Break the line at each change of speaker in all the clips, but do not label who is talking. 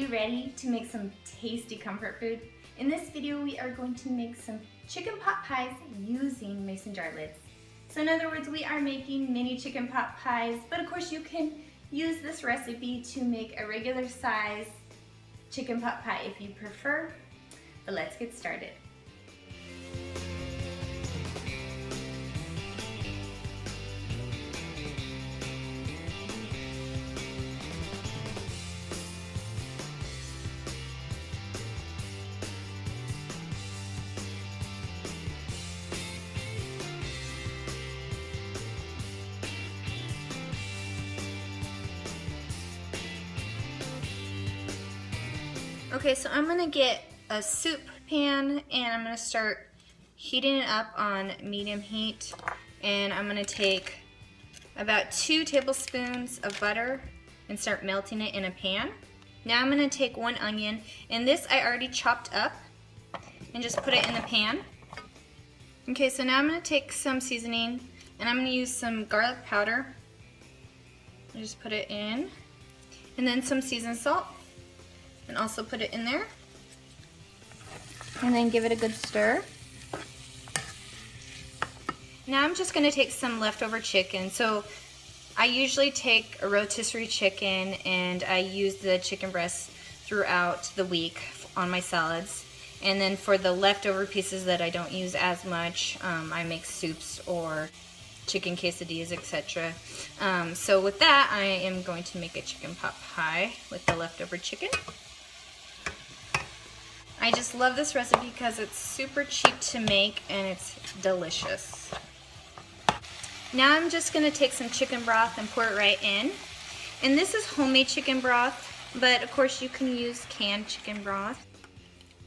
you ready to make some tasty comfort food? In this video, we are going to make some chicken pot pies using mason jar lids. So in other words, we are making mini chicken pot pies, but of course you can use this recipe to make a regular size chicken pot pie if you prefer. But let's get started. Okay, so I'm gonna get a soup pan and I'm gonna start heating it up on medium heat, and I'm gonna take about 2 tablespoons of butter and start melting it in a pan. Now I'm gonna take 1 onion, and this I already chopped up, and just put it in the pan. Okay, so now I'm gonna take some seasoning and I'm gonna use some garlic powder. I just put it in, and then some seasoned salt. And also put it in there, and then give it a good stir. Now I'm just going to take some leftover chicken. So I usually take a rotisserie chicken, and I use the chicken breast throughout the week on my salads. And then for the leftover pieces that I don't use as much, I make soups or chicken quesadillas, etc. So with that, I am going to make a chicken pot pie with the leftover chicken. I just love this recipe because it's super cheap to make and it's delicious. Now I'm just going to take some chicken broth and pour it right in. And this is homemade chicken broth, but of course you can use canned chicken broth.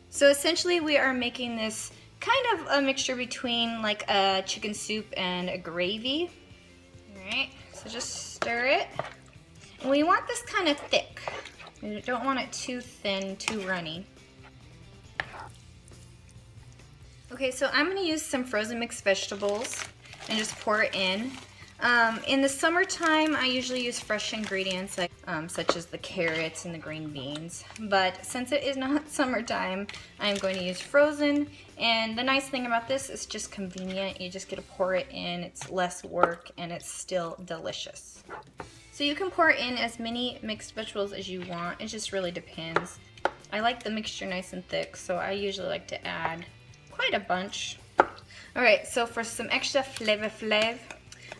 So essentially we are making this kind of a mixture between like a chicken soup and a gravy. Alright, so just stir it. And we want this kind of thick. We don't want it too thin, too runny. Okay, so I'm going to use some frozen mixed vegetables and just pour it in. In the summertime, I usually use fresh ingredients like such as the carrots and the green beans. But since it is not summertime, I'm going to use frozen. And the nice thing about this is just convenient. You just get to pour it in. It's less work and it's still delicious. So you can pour in as many mixed vegetables as you want. It just really depends. I like the mixture nice and thick, so I usually like to add quite a bunch. Alright, so for some extra flav,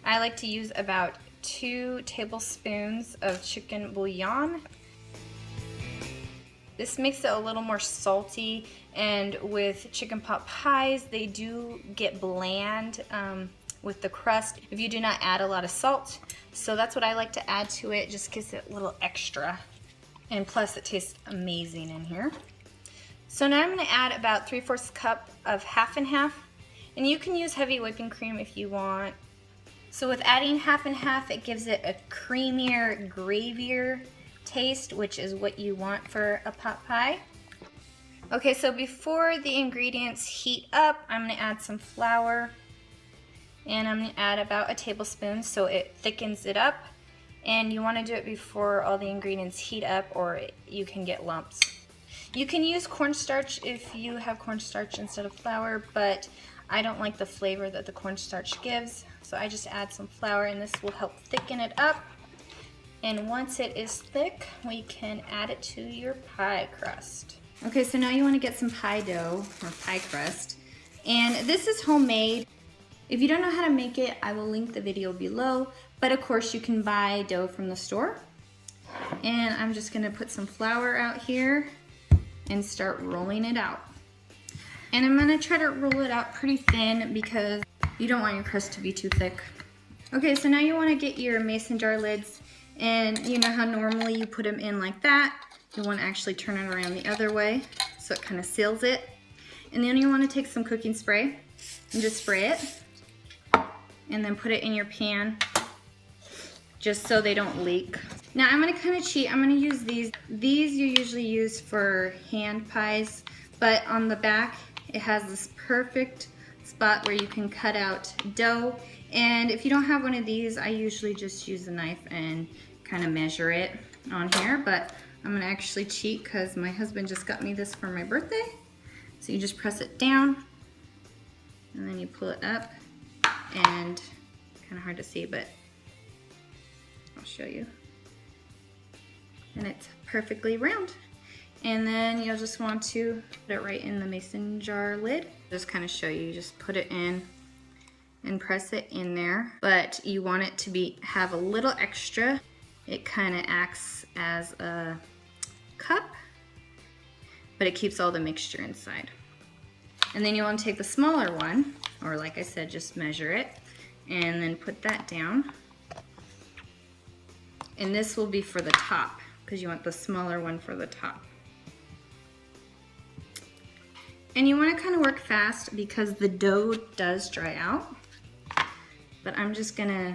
I like to use about 2 tablespoons of chicken bouillon. This makes it a little more salty, and with chicken pot pies, they do get bland with the crust if you do not add a lot of salt. So that's what I like to add to it, just gives it a little extra. And plus it tastes amazing in here. So now I'm going to add about 3/4 cup of half and half, and you can use heavy whipping cream if you want. So with adding half and half, it gives it a creamier, gravier taste, which is what you want for a pot pie. Okay, so before the ingredients heat up, I'm going to add some flour, and I'm going to add about 1 tablespoon so it thickens it up. And you want to do it before all the ingredients heat up, or you can get lumps. You can use cornstarch if you have cornstarch instead of flour, but I don't like the flavor that the cornstarch gives, so I just add some flour, and this will help thicken it up. And once it is thick, we can add it to your pie crust. Okay, so now you want to get some pie dough or pie crust, and this is homemade. If you don't know how to make it, I will link the video below, but of course you can buy dough from the store. And I'm just going to put some flour out here and start rolling it out. And I'm going to try to roll it out pretty thin because you don't want your crust to be too thick. Okay, so now you want to get your mason jar lids, and you know how normally you put them in like that. You want to actually turn it around the other way so it kind of seals it. And then you want to take some cooking spray and just spray it, and then put it in your pan just so they don't leak. Now I'm going to kind of cheat. I'm going to use these. These you usually use for hand pies, but on the back it has this perfect spot where you can cut out dough. And if you don't have one of these, I usually just use a knife and kind of measure it on here, but I'm gonna actually cheat because my husband just got me this for my birthday. So you just press it down and then you pull it up, and kind of hard to see, but I'll show you. And it's perfectly round. And then you'll just want to put it right in the mason jar lid. Just kind of show you, just put it in and press it in there. But you want it to have a little extra. It kind of acts as a cup, but it keeps all the mixture inside. And then you want to take the smaller one, or like I said, just measure it, and then put that down. And this will be for the top, because you want the smaller one for the top. And you want to kind of work fast because the dough does dry out. But I'm just going to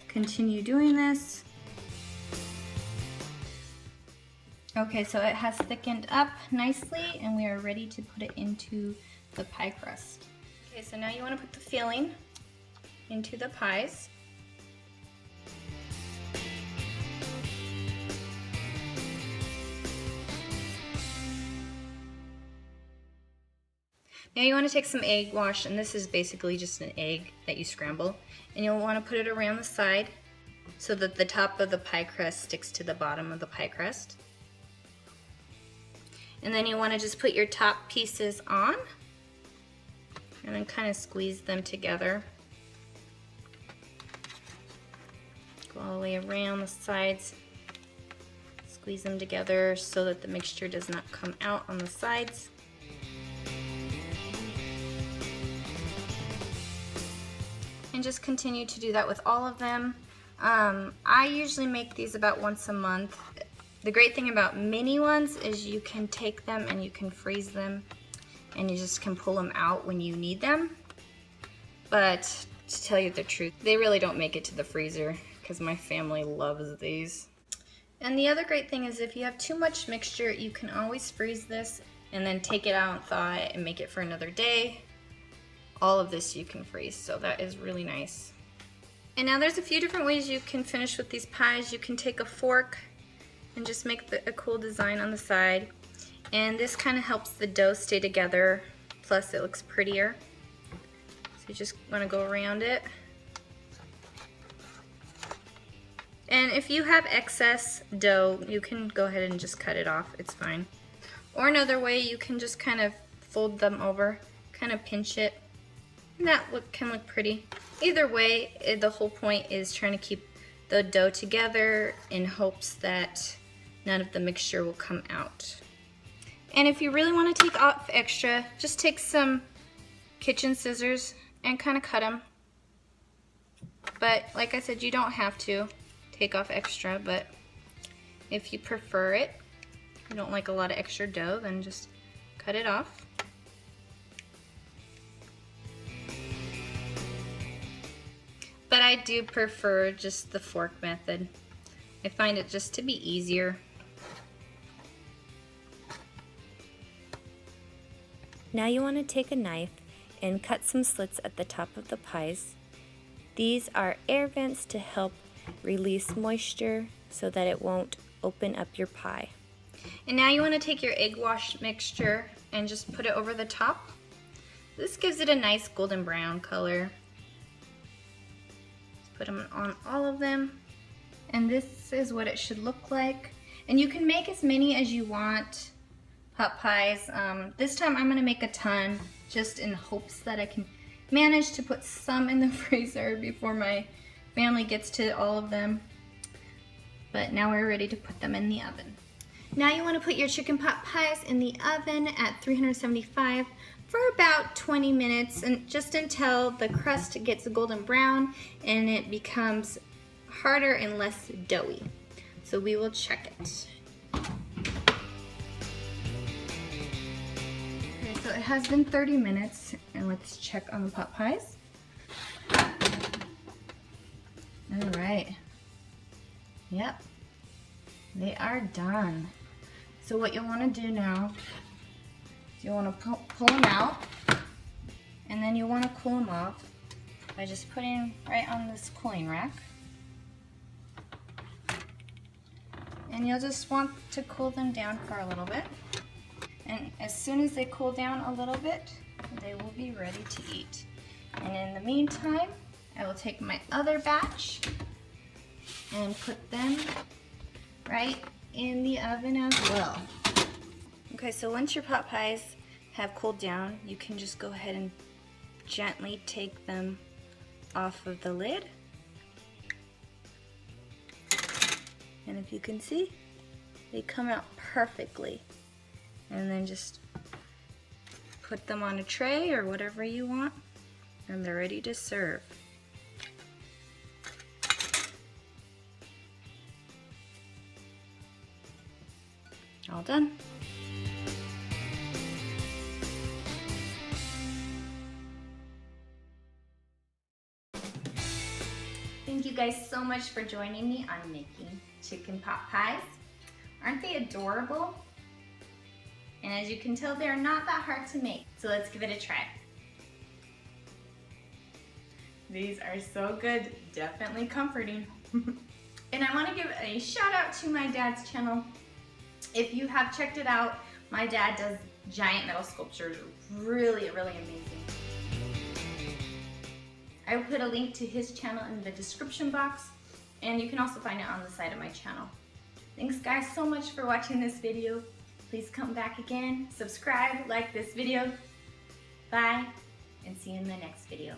continue doing this. Okay, so it has thickened up nicely and we are ready to put it into the pie crust. Okay, so now you want to put the filling into the pies. Now you want to take some egg wash, and this is basically just an egg that you scramble, and you'll want to put it around the side so that the top of the pie crust sticks to the bottom of the pie crust. And then you want to just put your top pieces on and then kind of squeeze them together. Go all the way around the sides, squeeze them together so that the mixture does not come out on the sides. And just continue to do that with all of them. I usually make these about once a month. The great thing about mini ones is you can take them and you can freeze them and you just can pull them out when you need them. But to tell you the truth, they really don't make it to the freezer because my family loves these. And the other great thing is if you have too much mixture, you can always freeze this and then take it out and thaw it and make it for another day. All of this you can freeze, so that is really nice. And now there's a few different ways you can finish with these pies. You can take a fork and just make a cool design on the side. And this kind of helps the dough stay together, plus it looks prettier. So you just want to go around it. And if you have excess dough, you can go ahead and just cut it off, it's fine. Or another way, you can just kind of fold them over, kind of pinch it. And that can look pretty. Either way, the whole point is trying to keep the dough together in hopes that none of the mixture will come out. And if you really want to take off extra, just take some kitchen scissors and kind of cut them. But like I said, you don't have to take off extra, but if you prefer it, you don't like a lot of extra dough, then just cut it off. But I do prefer just the fork method. I find it just to be easier.
Now you want to take a knife and cut some slits at the top of the pies. These are air vents to help release moisture so that it won't open up your pie.
And now you want to take your egg wash mixture and just put it over the top. This gives it a nice golden brown color. Put them on all of them, and this is what it should look like. And you can make as many as you want pot pies. This time I'm going to make a ton just in hopes that I can manage to put some in the freezer before my family gets to all of them. But now we're ready to put them in the oven. Now you want to put your chicken pot pies in the oven at 375 for about 20 minutes, and just until the crust gets golden brown and it becomes harder and less doughy. So we will check it. Okay, so it has been 30 minutes, and let's check on the pot pies. All right. Yep, they are done. So what you'll want to do now is you'll want to pull them out, and then you want to cool them off by just putting right on this cooling rack. And you'll just want to cool them down for a little bit. And as soon as they cool down a little bit, they will be ready to eat. And in the meantime, I will take my other batch and put them right in the oven as well. Okay, so once your pot pies have cooled down, you can just go ahead and gently take them off of the lid. And if you can see, they come out perfectly. And then just put them on a tray or whatever you want, and they're ready to serve. All done. Thank you guys so much for joining me on making chicken pot pies. Aren't they adorable? And as you can tell, they're not that hard to make. So let's give it a try. These are so good, definitely comforting. And I want to give a shout out to my dad's channel. If you have checked it out, my dad does giant metal sculptures, really amazing. I will put a link to his channel in the description box, and you can also find it on the side of my channel. Thanks guys so much for watching this video. Please come back again, subscribe, like this video. Bye, and see you in the next video.